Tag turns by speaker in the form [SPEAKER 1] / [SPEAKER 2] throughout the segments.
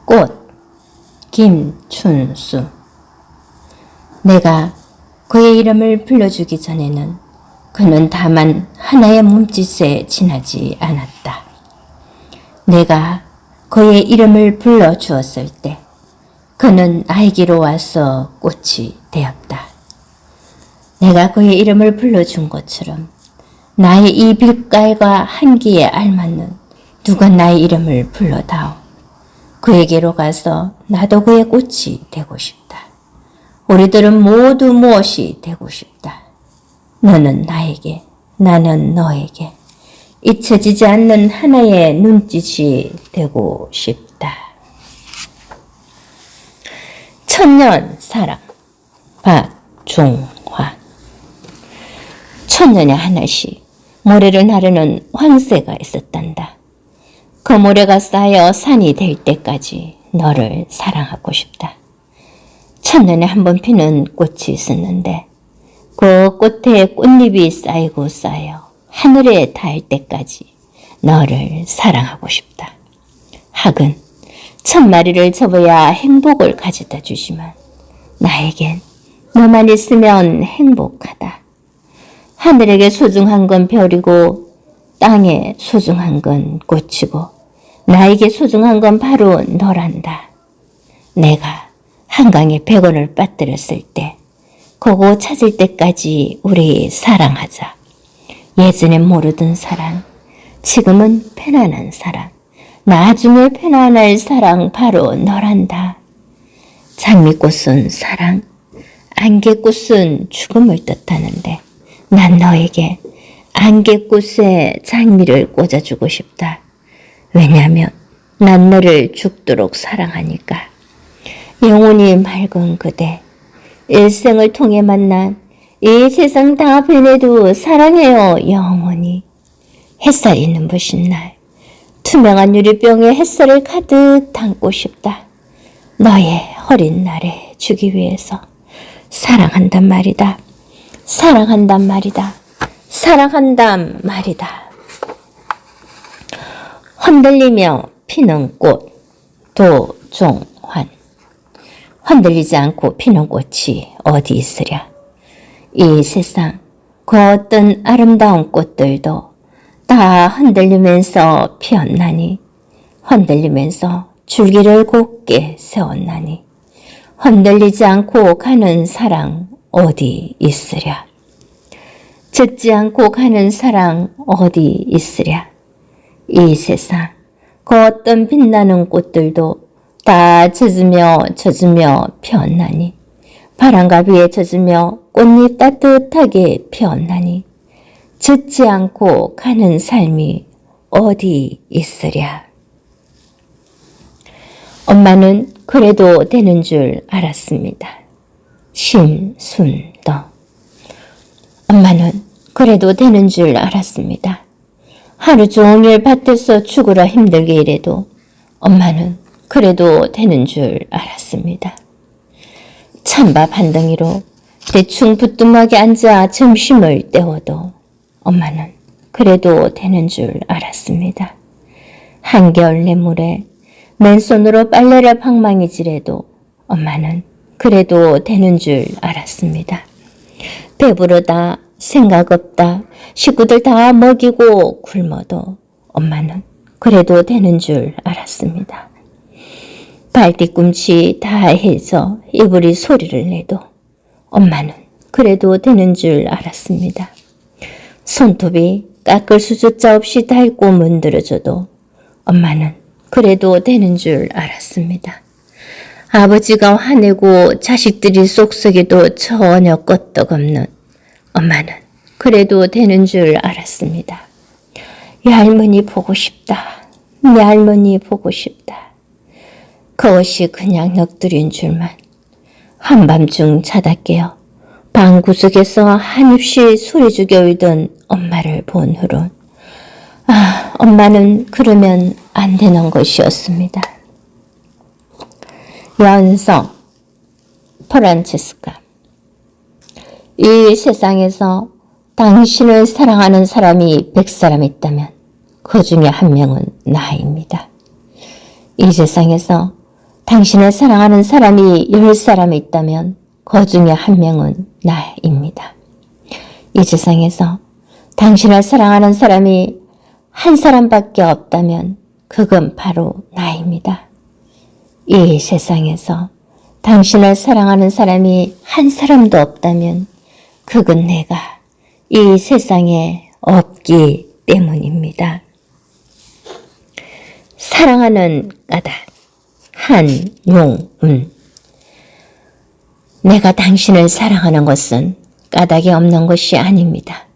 [SPEAKER 1] 꽃 김춘수. 내가 그의 이름을 불러주기 전에는 그는 다만 하나의 몸짓에 지나지 않았다. 내가 그의 이름을 불러주었을 때 그는 나에게로 와서 꽃이 되었다. 내가 그의 이름을 불러준 것처럼 나의 이 빛깔과 한기에 알맞는 누가 나의 이름을 불러다오. 그에게로 가서 나도 그의 꽃이 되고 싶다. 우리들은 모두 무엇이 되고 싶다. 너는 나에게, 나는 너에게 잊혀지지 않는 하나의 눈짓이 되고 싶다. 천년 사랑 박중환. 천년에 하나씩 모래를 나르는 황새가 있었단다. 그 모래가 쌓여 산이 될 때까지 너를 사랑하고 싶다. 천년에 한 번 피는 꽃이 있었는데 그 꽃에 꽃잎이 쌓이고 쌓여 하늘에 닿을 때까지 너를 사랑하고 싶다. 학은 1000마리를 접어야 행복을 가져다 주지만 나에겐 너만 있으면 행복하다. 하늘에게 소중한 건 별이고 땅에 소중한 건 꽃이고 나에게 소중한 건 바로 너란다. 내가 한강에 100원을 빠뜨렸을 때 그거 찾을 때까지 우리 사랑하자. 예전엔 모르던 사랑, 지금은 편안한 사랑, 나중에 편안할 사랑 바로 너란다. 장미꽃은 사랑, 안개꽃은 죽음을 뜻하는데 난 너에게 안개꽃에 장미를 꽂아주고 싶다. 왜냐하면 난 너를 죽도록 사랑하니까. 영원히 맑은 그대, 일생을 통해 만난 이 세상 다 변해도 사랑해요 영원히. 햇살이 눈부신 날, 투명한 유리병에 햇살을 가득 담고 싶다. 너의 어린 날에 주기 위해서 사랑한단 말이다. 사랑한단 말이다. 사랑한단 말이다. 흔들리며 피는 꽃 도종환. 흔들리지 않고 피는 꽃이 어디 있으랴. 이 세상 그 어떤 아름다운 꽃들도 다 흔들리면서 피었나니, 흔들리면서 줄기를 곱게 세웠나니, 흔들리지 않고 가는 사랑 어디 있으랴. 젖지 않고 가는 사랑 어디 있으랴. 이 세상 그 어떤 빛나는 꽃들도 다 젖으며 피었나니, 바람과 비에 젖으며 꽃잎 따뜻하게 피었나니, 젖지 않고 가는 삶이 어디 있으랴. 엄마는 그래도 되는 줄 알았습니다. 심순덕. 엄마는 그래도 되는 줄 알았습니다. 하루 종일 밭에서 죽으라 힘들게 일해도 엄마는 그래도 되는 줄 알았습니다. 찬밥 한 덩이로 대충 부뚜막에 앉아 점심을 때워도 엄마는 그래도 되는 줄 알았습니다. 한겨울 냇물에 맨손으로 빨래를 방망이질해도 엄마는 그래도 되는 줄 알았습니다. 배부르다, 생각 없다, 식구들 다 먹이고 굶어도 엄마는 그래도 되는 줄 알았습니다. 발뒤꿈치 다 해서 이불이 소리를 내도 엄마는 그래도 되는 줄 알았습니다. 손톱이 깎을 수조자 없이 닳고 문드러져도 엄마는 그래도 되는 줄 알았습니다. 아버지가 화내고 자식들이 쏙썩여도 전혀 끄떡없는 엄마는 그래도 되는 줄 알았습니다. 이 할머니 보고 싶다. 이 할머니 보고 싶다. 그것이 그냥 넋두리인 줄만 한밤중 자다 깨어 방구석에서 한입씩 소리 죽여 울던 엄마를 본 후론 엄마는 그러면 안 되는 것이었습니다. 연성 프란체스카. 이 세상에서 당신을 사랑하는 사람이 100사람 있다면 그 중에 한 명은 나입니다. 이 세상에서 당신을 사랑하는 사람이 10사람이 있다면 그 중에 한 명은 나입니다. 이 세상에서 당신을 사랑하는 사람이 한 사람밖에 없다면 그건 바로 나입니다. 이 세상에서 당신을 사랑하는 사람이 한 사람도 없다면 그건 내가 이 세상에 없기 때문입니다. 사랑하는 까닭 한용운. 내가 당신을 사랑하는 것은 까닭이 없는 것이 아닙니다.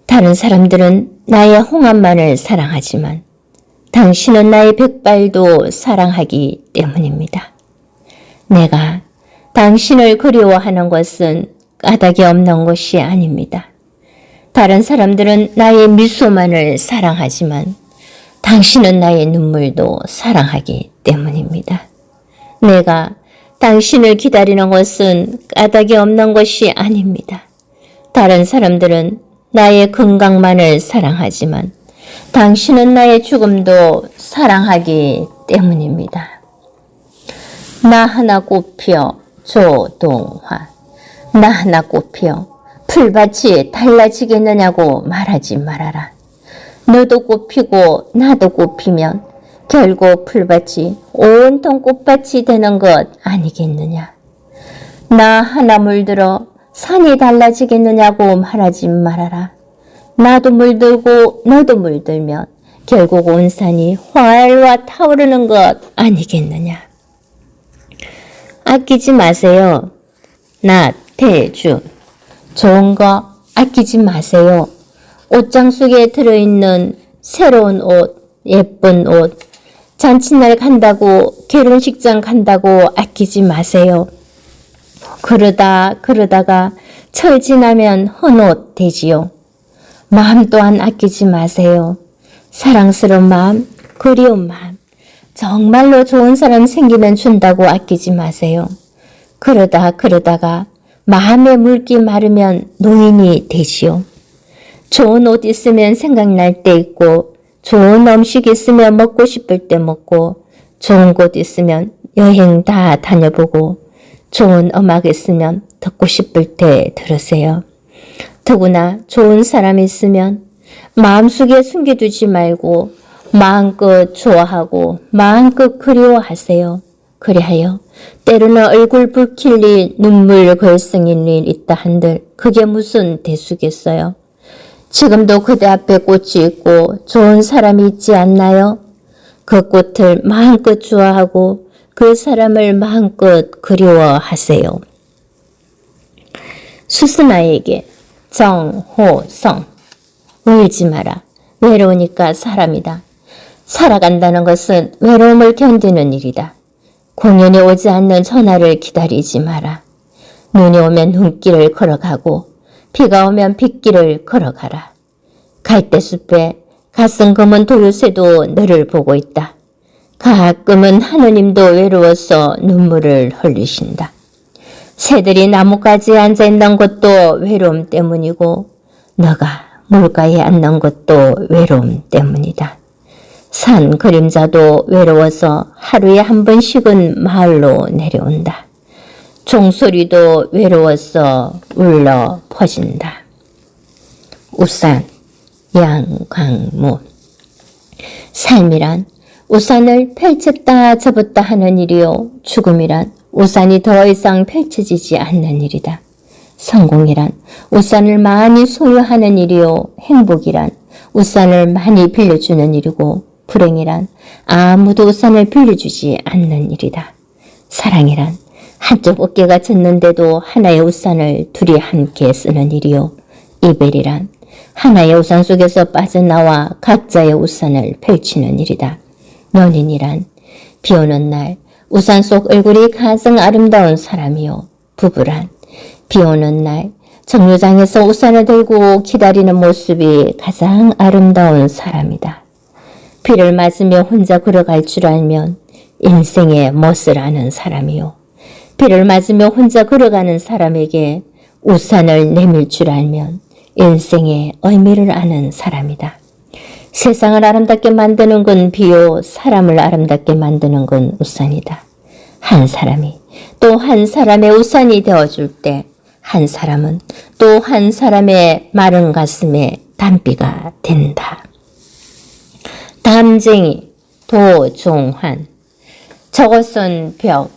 [SPEAKER 1] 다른 사람들은 나의 홍합만을 사랑하지만 당신은 나의 백발도 사랑하기 때문입니다. 내가 당신을 그리워하는 것은 까닭이 없는 것이 아닙니다. 다른 사람들은 나의 미소만을 사랑하지만 당신은 나의 눈물도 사랑하기 때문입니다. 내가 당신을 기다리는 것은 까닭이 없는 것이 아닙니다. 다른 사람들은 나의 건강만을 사랑하지만 당신은 나의 죽음도 사랑하기 때문입니다. 나 하나 꽃피어 조동화. 나 하나 꽃피어 풀밭이 달라지겠느냐고 말하지 말아라. 너도 꽃피고 나도 꽃피면 결국 풀밭이 온통 꽃밭이 되는 것 아니겠느냐. 나 하나 물들어 산이 달라지겠느냐고 말하지 말아라. 나도 물들고 너도 물들면 결국 온 산이 활활 타오르는 것 아니겠느냐. 아끼지 마세요. 나태주. 좋은 거 아끼지 마세요. 옷장 속에 들어있는 새로운 옷, 예쁜 옷, 잔칫날 간다고 결혼식장 간다고 아끼지 마세요. 그러다가 철 지나면 헌옷 되지요. 마음 또한 아끼지 마세요. 사랑스러운 마음, 그리운 마음, 정말로 좋은 사람 생기면 준다고 아끼지 마세요. 그러다가 마음의 물기 마르면 노인이 되지요. 좋은 옷 있으면 생각날 때 있고, 좋은 음식 있으면 먹고 싶을 때 먹고, 좋은 곳 있으면 여행 다 다녀보고, 좋은 음악 있으면 듣고 싶을 때 들으세요. 더구나 좋은 사람 있으면 마음속에 숨겨두지 말고 마음껏 좋아하고 마음껏 그리워하세요. 그리하여 때로는 얼굴 붉힐 일, 눈물 걸성일 일 있다 한들 그게 무슨 대수겠어요. 지금도 그대 앞에 꽃이 있고 좋은 사람이 있지 않나요? 그 꽃을 마음껏 좋아하고 그 사람을 마음껏 그리워하세요. 수스마에게 정호성. 울지 마라. 외로우니까 사람이다. 살아간다는 것은 외로움을 견디는 일이다. 공연이 오지 않는 전화를 기다리지 마라. 눈이 오면 눈길을 걸어가고 비가 오면 빗길을 걸어가라. 갈대숲에 가슴 검은 도요새도 너를 보고 있다. 가끔은 하느님도 외로워서 눈물을 흘리신다. 새들이 나뭇가지에 앉아있는 것도 외로움 때문이고 너가 물가에 앉는 것도 외로움 때문이다. 산 그림자도 외로워서 하루에 한 번씩은 마을로 내려온다. 종소리도 외로워서 울러 퍼진다. 우산, 양광무. 삶이란 우산을 펼쳤다 접었다 하는 일이요. 죽음이란 우산이 더 이상 펼쳐지지 않는 일이다. 성공이란 우산을 많이 소유하는 일이요. 행복이란 우산을 많이 빌려주는 일이고 불행이란 아무도 우산을 빌려주지 않는 일이다. 사랑이란 한쪽 어깨가 젖는데도 하나의 우산을 둘이 함께 쓰는 일이요. 이별이란 하나의 우산 속에서 빠져나와 각자의 우산을 펼치는 일이다. 연인이란 비 오는 날 우산 속 얼굴이 가장 아름다운 사람이요. 부부란 비 오는 날 정류장에서 우산을 들고 기다리는 모습이 가장 아름다운 사람이다. 비를 맞으며 혼자 걸어갈 줄 알면 인생의 멋을 아는 사람이요. 비를 맞으며 혼자 걸어가는 사람에게 우산을 내밀 줄 알면 인생의 의미를 아는 사람이다. 세상을 아름답게 만드는 건 비요, 사람을 아름답게 만드는 건 우산이다. 한 사람이 또 한 사람의 우산이 되어줄 때 한 사람은 또 한 사람의 마른 가슴에 담비가 된다. 담쟁이, 도종환. 저것은 벽,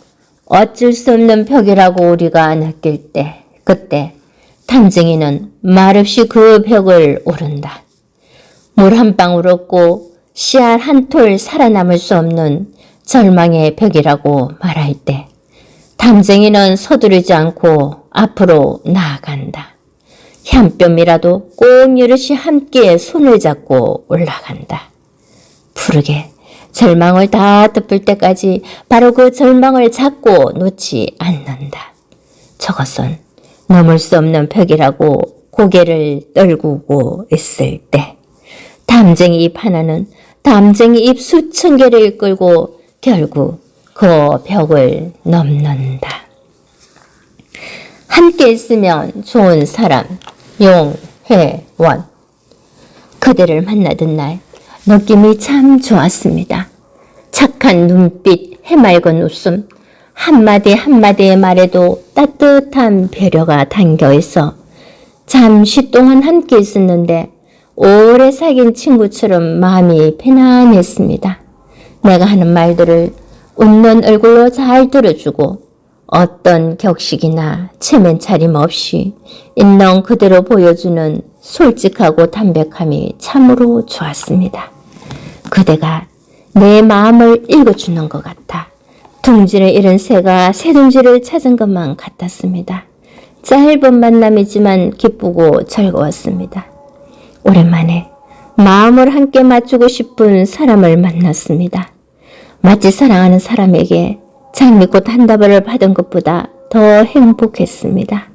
[SPEAKER 1] 어쩔 수 없는 벽이라고 우리가 느낄 때, 그때 담쟁이는 말없이 그 벽을 오른다. 물 한 방울 없고 씨알 한 톨 살아남을 수 없는 절망의 벽이라고 말할 때 담쟁이는 서두르지 않고 앞으로 나아간다. 한 뼘이라도 꼭 여럿이 함께 손을 잡고 올라간다. 푸르게 절망을 다 덮을 때까지 바로 그 절망을 잡고 놓지 않는다. 저것은 넘을 수 없는 벽이라고 고개를 떨구고 있을 때 담쟁이 잎 하나는 담쟁이 잎 수천 개를 이끌고 결국 그 벽을 넘는다. 함께 있으면 좋은 사람, 용혜원. 그대를 만나던 날 느낌이 참 좋았습니다. 착한 눈빛, 해맑은 웃음, 한마디 한마디의 말에도 따뜻한 배려가 담겨있어 잠시 동안 함께 있었는데 오래 사귄 친구처럼 마음이 편안했습니다. 내가 하는 말들을 웃는 얼굴로 잘 들어주고 어떤 격식이나 체면 차림 없이 있는 그대로 보여주는 솔직하고 담백함이 참으로 좋았습니다. 그대가 내 마음을 읽어주는 것 같아 둥지를 잃은 새가 새둥지를 찾은 것만 같았습니다. 짧은 만남이지만 기쁘고 즐거웠습니다. 오랜만에 마음을 함께 맞추고 싶은 사람을 만났습니다. 마치 사랑하는 사람에게 장미꽃 한 다발을 받은 것보다 더 행복했습니다.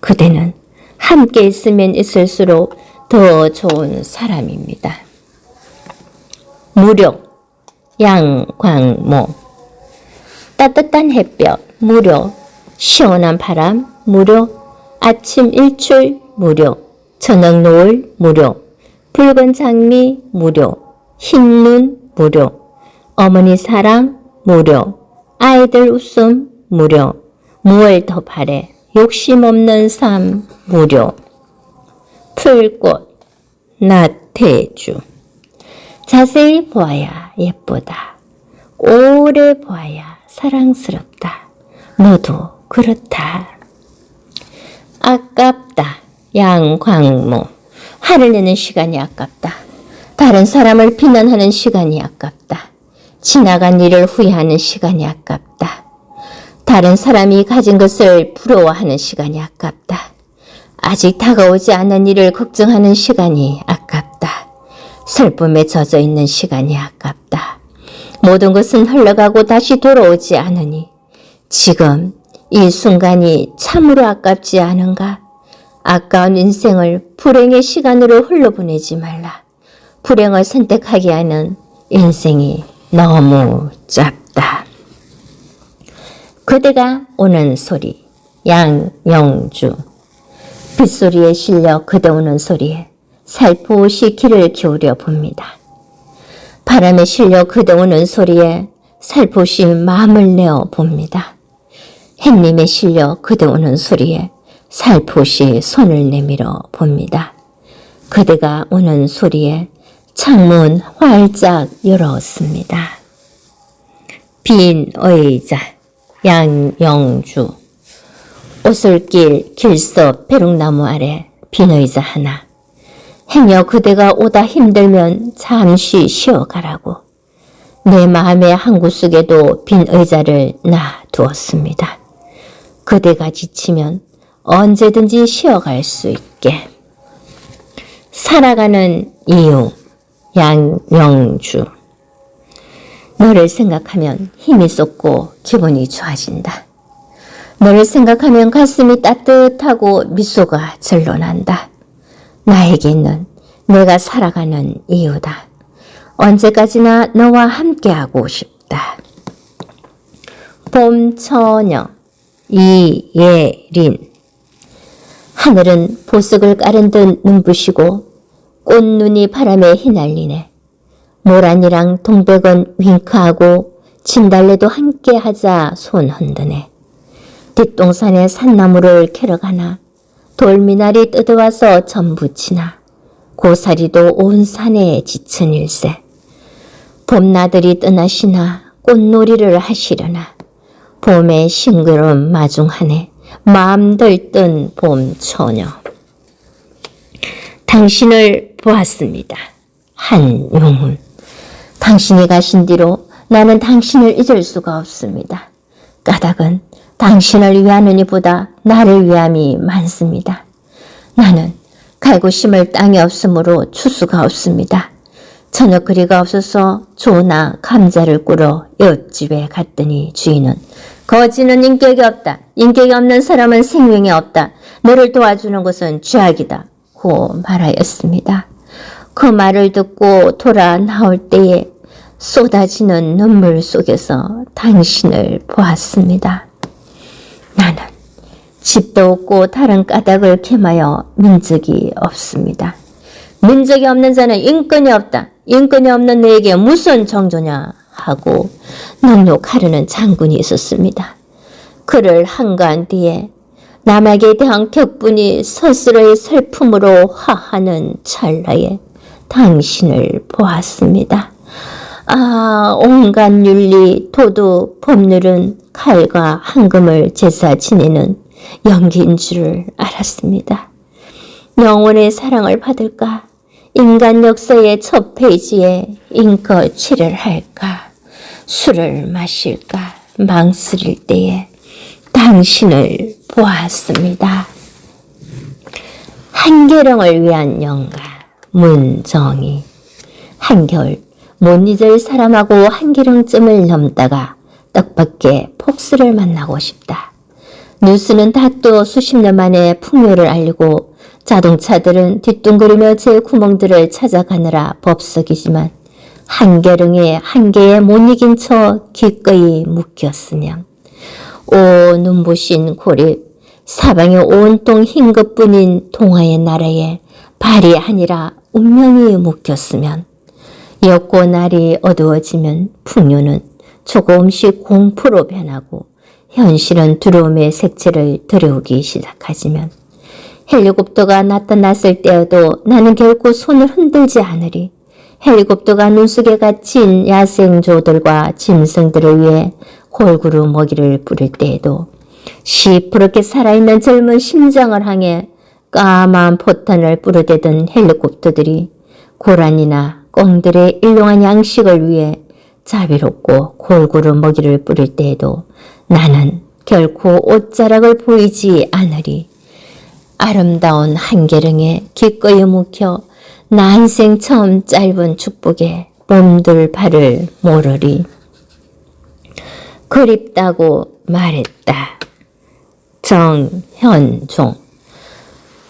[SPEAKER 1] 그대는 함께 있으면 있을수록 더 좋은 사람입니다. 무료, 양광모. 따뜻한 햇볕, 무료. 시원한 바람, 무료. 아침 일출, 무료. 저녁 노을, 무료. 붉은 장미, 무료. 흰 눈, 무료. 어머니 사랑, 무료. 아이들 웃음, 무료. 무얼 더 바래. 욕심 없는 삶, 무료. 풀꽃, 나태주. 자세히 보아야 예쁘다. 오래 보아야 사랑스럽다. 너도 그렇다. 아깝다. 양광모. 화를 내는 시간이 아깝다. 다른 사람을 비난하는 시간이 아깝다. 지나간 일을 후회하는 시간이 아깝다. 다른 사람이 가진 것을 부러워하는 시간이 아깝다. 아직 다가오지 않은 일을 걱정하는 시간이 아깝다. 슬픔에 젖어 있는 시간이 아깝다. 모든 것은 흘러가고 다시 돌아오지 않으니 지금 이 순간이 참으로 아깝지 않은가? 아까운 인생을 불행의 시간으로 흘러보내지 말라. 불행을 선택하게 하는 인생이 너무 짧다. 그대가 오는 소리, 양영주. 빗소리에 실려 그대 오는 소리에 살포시 귀를 기울여 봅니다. 바람에 실려 그대 오는 소리에 살포시 마음을 내어 봅니다. 햇님에 실려 그대 오는 소리에 살포시 손을 내밀어 봅니다. 그대가 오는 소리에 창문 활짝 열었습니다. 빈 의자, 양영주. 오솔길 길서 벼룩나무 아래 빈 의자 하나. 행여 그대가 오다 힘들면 잠시 쉬어가라고. 내 마음의 한 구석에도 빈 의자를 놔두었습니다. 그대가 지치면 언제든지 쉬어갈 수 있게. 살아가는 이유, 양영주. 너를 생각하면 힘이 솟고 기분이 좋아진다. 너를 생각하면 가슴이 따뜻하고 미소가 절로 난다. 나에게는 내가 살아가는 이유다. 언제까지나 너와 함께하고 싶다. 봄처녀, 이예린. 하늘은 보석을 깔은 듯 눈부시고 꽃눈이 바람에 휘날리네. 모란이랑 동백은 윙크하고 진달래도 함께 하자 손 흔드네. 뒷동산에 산나무를 캐러 가나 돌미나리 뜯어와서 전 부치나 고사리도 온 산에 지친 일세. 봄나들이 떠나시나 꽃놀이를 하시려나 봄의 싱그러움 마중하네 마음 들뜬 봄처녀. 당신을 보았습니다. 한용운. 당신이 가신 뒤로 나는 당신을 잊을 수가 없습니다. 까닭은 당신을 위하는 이보다 나를 위함이 많습니다. 나는 갈고 심을 땅이 없으므로 추수가 없습니다. 저녁 그리가 없어서 조나 감자를 꾸러 옆집에 갔더니 주인은 거지는 인격이 없다. 인격이 없는 사람은 생명이 없다. 너를 도와주는 것은 죄악이다. 고 말하였습니다. 그 말을 듣고 돌아 나올 때에 쏟아지는 눈물 속에서 당신을 보았습니다. 나는 집도 없고 다른 까닭을 캠하여 민적이 없습니다. 민적이 없는 자는 인권이 없다. 인권이 없는 너에게 무슨 정조냐 하고 능욕하려는 장군이 있었습니다. 그를 한가한 뒤에 남에게 대한 격분이 스스로의 슬픔으로 화하는 찰나에 당신을 보았습니다. 아, 온갖 윤리, 도덕, 법률은 칼과 황금을 제사 지내는 연기인 줄 알았습니다. 영혼의 사랑을 받을까? 인간 역사의 첫 페이지에 잉커칠을 할까? 술을 마실까? 망설일 때에 당신을 보았습니다. 한계령을 위한 영가 문정희. 한겨울 못 잊을 사람하고 한계령쯤을 넘다가 뜻밖의 폭스를 만나고 싶다. 뉴스는 다또 수십 년 만에 풍요를 알리고 자동차들은 뒤뚱거리며 제 구멍들을 찾아가느라 법석이지만 한계령의 한계에 못 이긴 척 기꺼이 묶였으면 오 눈부신 고립 사방에 온통 흰 것뿐인 동화의 나라에 발이 아니라 운명이 묶였으면 엽고 날이 어두워지면 풍요는 조금씩 공포로 변하고 현실은 두려움의 색채를 들여오기 시작하지만 헬리콥터가 나타났을 때여도 나는 결코 손을 흔들지 않으리. 헬리콥터가 눈속에 갇힌 야생조들과 짐승들을 위해 골고루 먹이를 뿌릴 때에도 시퍼렇게 살아있는 젊은 심장을 향해 까만 포탄을 뿌려대던 헬리콥터들이 고란이나 꿩들의 일용한 양식을 위해 자비롭고 골고루 먹이를 뿌릴 때에도 나는 결코 옷자락을 보이지 않으리. 아름다운 한계령에 기꺼이 묵혀 난생 처음 짧은 축복에 몸둘 바를 모르리. 그립다고 말했다. 정현종.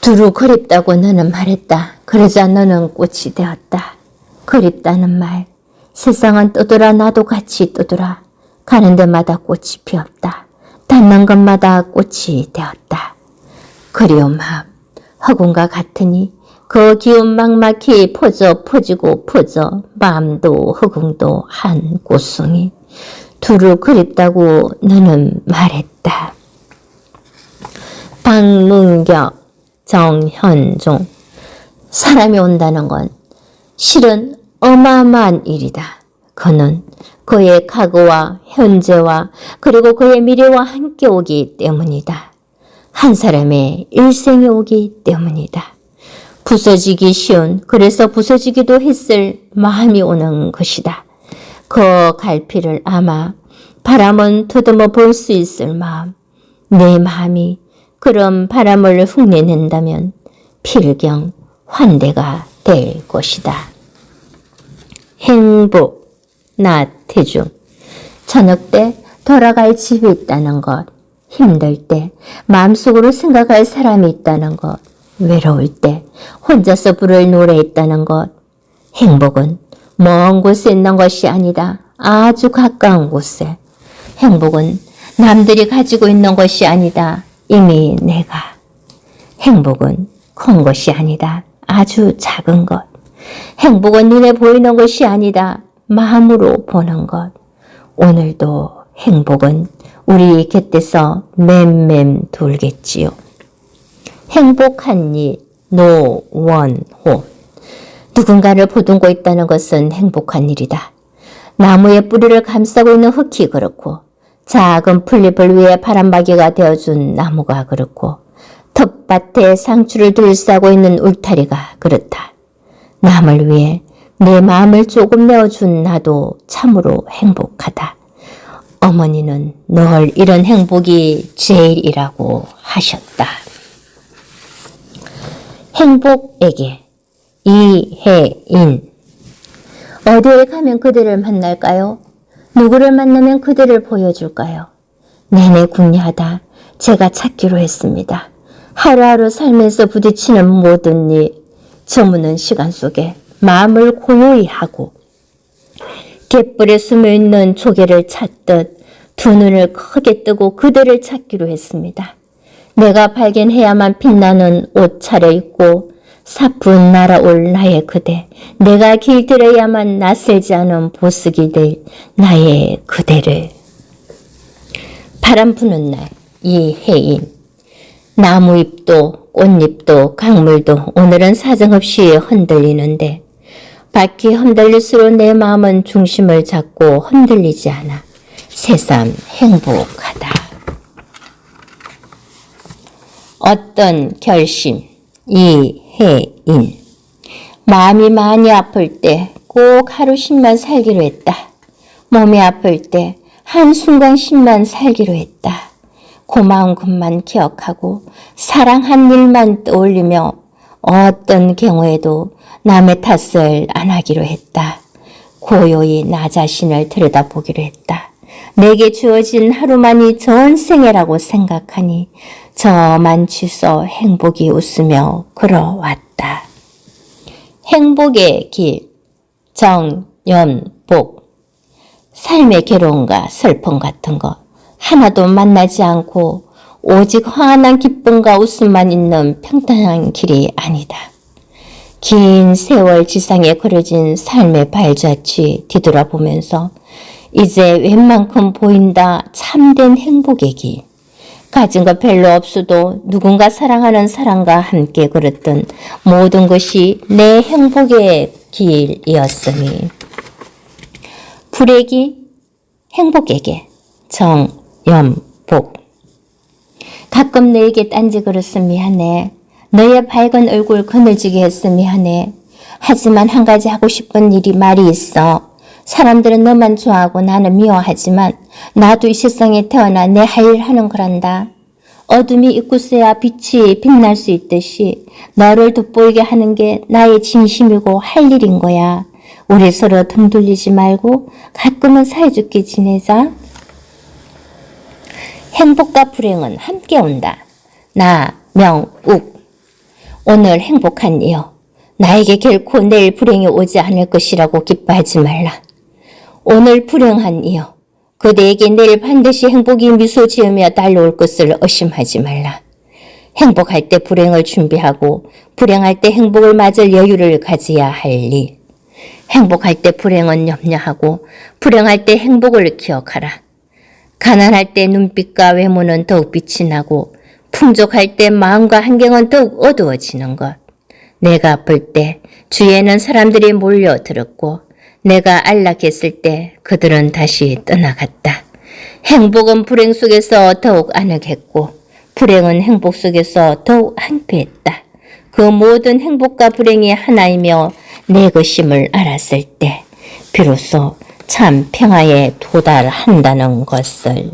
[SPEAKER 1] 두루 그립다고 너는 말했다. 그러자 너는 꽃이 되었다. 그립다는 말. 세상은 떠돌아 나도 같이 떠돌아. 가는 데마다 꽃이 피었다. 닿는 것마다 꽃이 되었다. 그리운 마음, 허공과 같으니 그 기운 막막히 퍼지고 퍼져 마음도 허공도 한 꽃송이. 두루 그립다고 너는 말했다. 박문격, 정현종. 사람이 온다는 건 실은 어마어마한 일이다. 그는 그의 과거와 현재와 그리고 그의 미래와 함께 오기 때문이다. 한 사람의 일생이 오기 때문이다. 부서지기 쉬운, 그래서 부서지기도 했을 마음이 오는 것이다. 그 갈피를 아마 바람은 더듬어 볼 수 있을 마음. 내 마음이 그런 바람을 흉내낸다면 필경 환대가 될 것이다. 행복, 나태중. 저녁 때 돌아갈 집이 있다는 것. 힘들 때 마음속으로 생각할 사람이 있다는 것. 외로울 때 혼자서 부를 노래 있다는 것. 행복은 먼 곳에 있는 것이 아니다. 아주 가까운 곳에. 행복은 남들이 가지고 있는 것이 아니다. 이미 내가. 행복은 큰 것이 아니다. 아주 작은 것. 행복은 눈에 보이는 것이 아니다. 마음으로 보는 것. 오늘도 행복은 우리 곁에서 맴맴 돌겠지요. 행복한 일 노원호. 누군가를 보듬고 있다는 것은 행복한 일이다. 나무의 뿌리를 감싸고 있는 흙이 그렇고 작은 풀잎을 위해 바람막이가 되어준 나무가 그렇고 텃밭에 상추를 둘싸고 있는 울타리가 그렇다. 남을 위해 내 마음을 조금 내어준 나도 참으로 행복하다. 어머니는 늘 이런 행복이 제일이라고 하셨다. 행복에게 이혜인. 어디에 가면 그대를 만날까요? 누구를 만나면 그대를 보여줄까요? 내내 궁리하다 제가 찾기로 했습니다. 하루하루 삶에서 부딪히는 모든 일, 저무는 시간 속에 마음을 고요히 하고 갯벌에 숨어있는 조개를 찾듯 두 눈을 크게 뜨고 그대를 찾기로 했습니다. 내가 발견해야만 빛나는 옷 차려입고 사뿐 날아올 나의 그대, 내가 길들여야만 낯설지 않은 보석이 될 나의 그대를. 바람 부는 날 이혜인. 나무잎도 꽃잎도 강물도 오늘은 사정없이 흔들리는데 바퀴 흔들릴수록 내 마음은 중심을 잡고 흔들리지 않아 새삼 행복하다. 어떤 결심 이혜인. 마음이 많이 아플 때 꼭 하루씩만 살기로 했다. 몸이 아플 때 한순간씩만 살기로 했다. 고마운 것만 기억하고 사랑한 일만 떠올리며 어떤 경우에도 남의 탓을 안 하기로 했다. 고요히 나 자신을 들여다보기로 했다. 내게 주어진 하루만이 전생애라고 생각하니 저만 취소 행복이 웃으며 걸어왔다. 행복의 길 정연복. 삶의 괴로움과 슬픔 같은 거 하나도 만나지 않고 오직 환한 기쁨과 웃음만 있는 평탄한 길이 아니다. 긴 세월 지상에 걸어진 삶의 발자취 뒤돌아보면서 이제 웬만큼 보인다 참된 행복의 길. 가진 것 별로 없어도 누군가 사랑하는 사람과 함께 걸었던 모든 것이 내 행복의 길이었으니. 불행이 행복에게 정연복. 가끔 너에게 딴지 걸었음 미안해. 너의 밝은 얼굴 그늘지게 했음 미안해. 하지만 한 가지 하고 싶은 일이 말이 있어. 사람들은 너만 좋아하고 나는 미워하지만 나도 이 세상에 태어나 내 할 일 하는 거란다. 어둠이 있고서야 빛이 빛날 수 있듯이 너를 돋보이게 하는 게 나의 진심이고 할 일인 거야. 우리 서로 등 돌리지 말고 가끔은 사이좋게 지내자. 행복과 불행은 함께 온다. 나명욱. 오늘 행복한 이여. 나에게 결코 내일 불행이 오지 않을 것이라고 기뻐하지 말라. 오늘 불행한 이여. 그대에게 내일 반드시 행복이 미소 지으며 달려올 것을 의심하지 말라. 행복할 때 불행을 준비하고 불행할 때 행복을 맞을 여유를 가져야 할 일. 행복할 때 불행은 염려하고 불행할 때 행복을 기억하라. 가난할 때 눈빛과 외모는 더욱 빛이 나고 풍족할 때 마음과 환경은 더욱 어두워지는 것. 내가 아플 때 주위에는 사람들이 몰려들었고 내가 안락했을 때 그들은 다시 떠나갔다. 행복은 불행 속에서 더욱 아늑했고 불행은 행복 속에서 더욱 한패했다. 그 모든 행복과 불행이 하나이며 내 것임을 알았을 때 비로소 참 평화에 도달한다는 것을.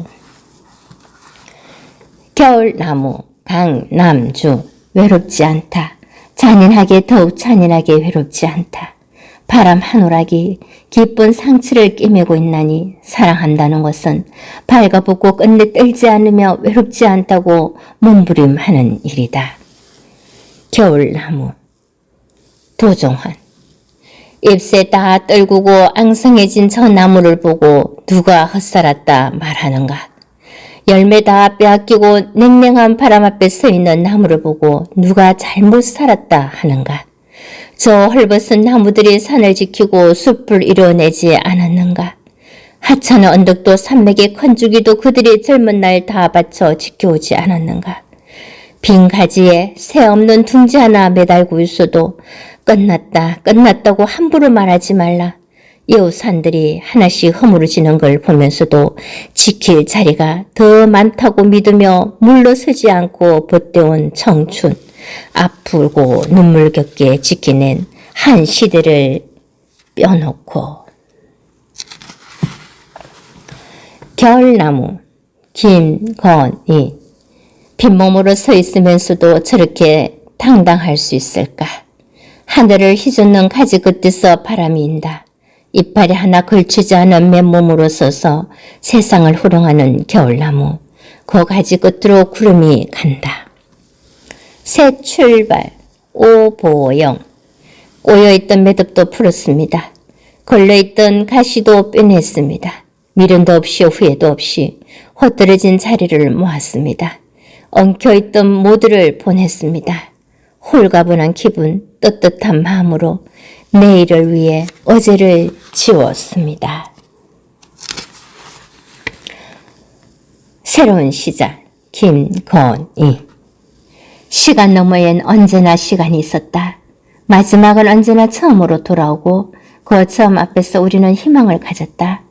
[SPEAKER 1] 겨울나무 강남주. 외롭지 않다. 잔인하게 더욱 잔인하게 외롭지 않다. 바람 한 오락이 기쁜 상처를 꿰매고 있나니 사랑한다는 것은 발가벗고 끝내 떨지 않으며 외롭지 않다고 몸부림하는 일이다. 겨울나무 도종환. 잎새 다 떨구고 앙상해진 저 나무를 보고 누가 헛살았다 말하는가. 열매 다 빼앗기고 냉랭한 바람 앞에 서 있는 나무를 보고 누가 잘못 살았다 하는가. 저 헐벗은 나무들이 산을 지키고 숲을 이뤄내지 않았는가. 하찮은 언덕도 산맥의 건조기도 그들이 젊은 날 다 바쳐 지켜오지 않았는가. 빈 가지에 새 없는 둥지 하나 매달고 있어도 끝났다고 함부로 말하지 말라. 여우산들이 하나씩 허물어지는 걸 보면서도 지킬 자리가 더 많다고 믿으며 물러서지 않고 봇대온 청춘, 아프고 눈물겹게 지켜낸 한 시대를 뼈놓고. 겨울나무 김건희. 빈몸으로 서 있으면서도 저렇게 당당할 수 있을까? 하늘을 휘젓는 가지 끝에서 바람이 인다. 이파리 하나 걸치지 않은 맨몸으로 서서 세상을 호령하는 겨울나무. 그 가지 끝으로 구름이 간다. 새 출발 오보영. 꼬여있던 매듭도 풀었습니다. 걸려있던 가시도 빼냈습니다. 미련도 없이 후회도 없이 헛들어진 자리를 모았습니다. 엉켜있던 모두를 보냈습니다. 홀가분한 기분, 떳떳한 마음으로 내일을 위해 어제를 지웠습니다. 새로운 시작, 김건희. 시간 너머엔 언제나 시간이 있었다. 마지막은 언제나 처음으로 돌아오고 그 처음 앞에서 우리는 희망을 가졌다.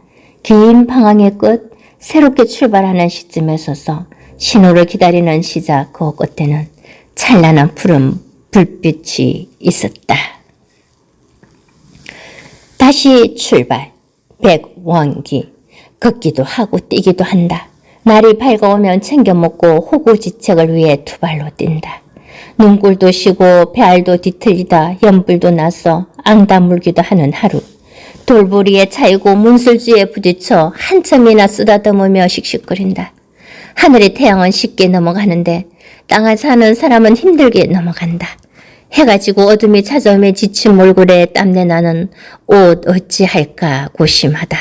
[SPEAKER 1] 긴 방황의 끝, 새롭게 출발하는 시점에 서서 신호를 기다리는 시작 그 끝에는 찬란한 푸른 불빛이 있었다. 다시 출발, 백원기. 걷기도 하고 뛰기도 한다. 날이 밝아오면 챙겨 먹고 호구지책을 위해 두 발로 뛴다. 눈굴도 쉬고 배알도 뒤틀리다 연불도 나서 앙다물기도 하는 하루. 돌부리에 차이고 문술주에 부딪혀 한참이나 쓰다듬으며 씩씩거린다. 하늘의 태양은 쉽게 넘어가는데 땅을 사는 사람은 힘들게 넘어간다. 해가 지고 어둠이 찾아오며 지친 몰골에 땀내 나는 옷 어찌할까 고심하다.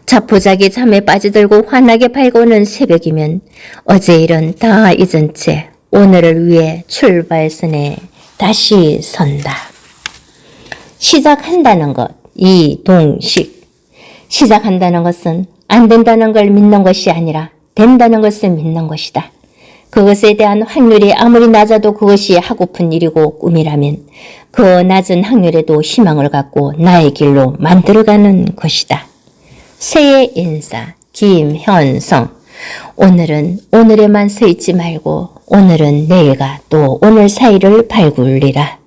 [SPEAKER 1] 자포자기 잠에 빠져들고 환하게 밝아오는 새벽이면 어제 일은 다 잊은 채 오늘을 위해 출발선에 다시 선다. 시작한다는 것, 이동식. 시작한다는 것은 안 된다는 걸 믿는 것이 아니라 된다는 것을 믿는 것이다. 그것에 대한 확률이 아무리 낮아도 그것이 하고픈 일이고 꿈이라면 그 낮은 확률에도 희망을 갖고 나의 길로 만들어가는 것이다. 새해 인사, 김현성. 오늘은 오늘에만 서 있지 말고 오늘은 내일과 또 오늘 사이를 발굴리라.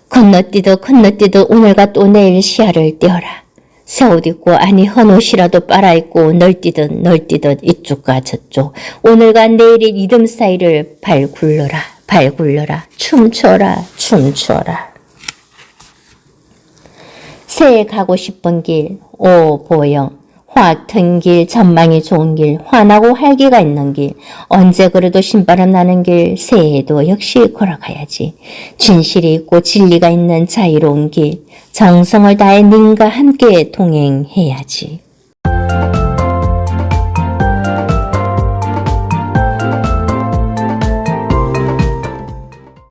[SPEAKER 1] 건너뛰듯 오늘과 또 내일 시야를 띄어라. 새 옷 입고 아니 헌 옷이라도 빨아입고 널뛰듯 이쪽과 저쪽 오늘과 내일의 리듬 사이를 발굴러라. 춤춰라. 새해 가고 싶은 길 오보영. 화학 튼 길, 전망이 좋은 길, 환하고 활기가 있는 길, 언제 그래도 신바람 나는 길, 새해에도 역시 걸어가야지. 진실이 있고 진리가 있는 자유로운 길, 정성을 다해 님과 함께 동행해야지.